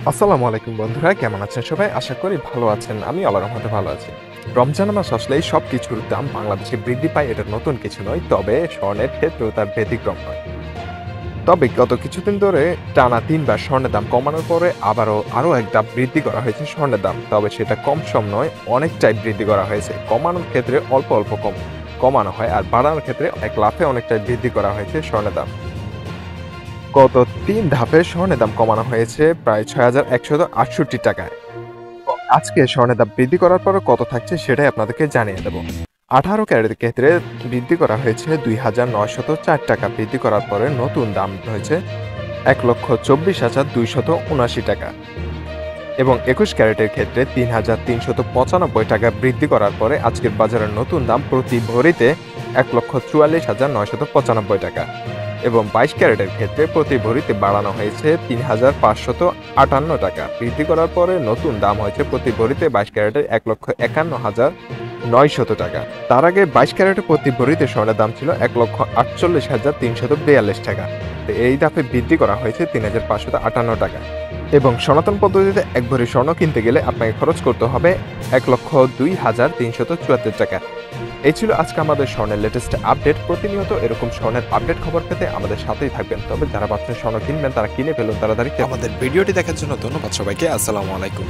আসসালামু আলাইকুম বন্ধুরা, কেমন আছেন সবাই? আশা করি ভালো আছেন। আমি আল্লাহর রহমতে ভালো আছি। রমজান মাস আসলেই সবকিছুর দাম বাংলাদেশে বৃদ্ধি পায়, এটা নতুন কিছু নয়। তবে স্বর্ণের ক্ষেত্রেও তার ব্যতিক্রম নয়। তবে গত কিছুদিন ধরে টানা ৩ বার স্বর্ণের দাম কমানোর পরে আরো এক ধাপ বৃদ্ধি করা হয়েছে স্বর্ণের দাম। তবে সেটা কম সম নয়, অনেকটাই বৃদ্ধি করা হয়েছে। কমানোর ক্ষেত্রে অল্প অল্প কমানো হয়, আর বাড়ানোর ক্ষেত্রে এক লাফে অনেকটাই বৃদ্ধি করা হয়েছে স্বর্ণের দাম। গত ৩ ধাপে স্বর্ণের দাম কমানো হয়েছে প্রায় ৬,১৬৮ টাকায়। আজকে স্বর্ণের দাম বৃদ্ধি করার পরে কত থাকছে সেটাই আপনাদেরকে জানিয়ে দেব। 18 ক্যারেটের ক্ষেত্রে বৃদ্ধি করা হয়েছে ২,৯০৪ টাকা। বৃদ্ধি করার পরে নতুন দাম হয়েছে ১,২৪,২৭৯ টাকা। এবং ২১ ক্যারেটের ক্ষেত্রে ৩,৩৯৫ টাকা বৃদ্ধি করার পরে আজকের বাজারের নতুন দাম প্রতি ভরিতে ১,৪৪,৯৯৫ টাকা। এবং ২২ ক্যারেটের ক্ষেত্রে প্রতি ভরিতে বাড়ানো হয়েছে ৩,৫৫৮ টাকা। বৃদ্ধি করার পরে নতুন দাম হয়েছে প্রতি ভরিতে ২২ ক্যারেটের ১,৫১,৯০০ টাকা। তার আগে ২২ ক্যারেটের প্রতি ভরিতে স্বর্ণের দাম ছিল ১,৪৮,৩৪২ টাকা। তো এই ধাপে বৃদ্ধি করা হয়েছে ৩,৫৫৮ টাকা। এবং সনাতন পদ্ধতিতে এক ভরি স্বর্ণ কিনতে গেলে আপনাকে খরচ করতে হবে ১,০২,৩৭৪ টাকা। এই ছিল আজকে আমাদের স্বর্ণের লেটেস্ট আপডেট। প্রতিনিয়ত এরকম স্বর্ণের আপডেট খবর পেতে আমাদের সাথেই থাকবেন। তবে যারা ভাবছেন স্বর্ণ কিনবেন তারা কিনে ফেলুন তাড়াতাড়ি। আমাদের ভিডিওটি দেখার জন্য ধন্যবাদ সবাইকে। আসসালামু আলাইকুম।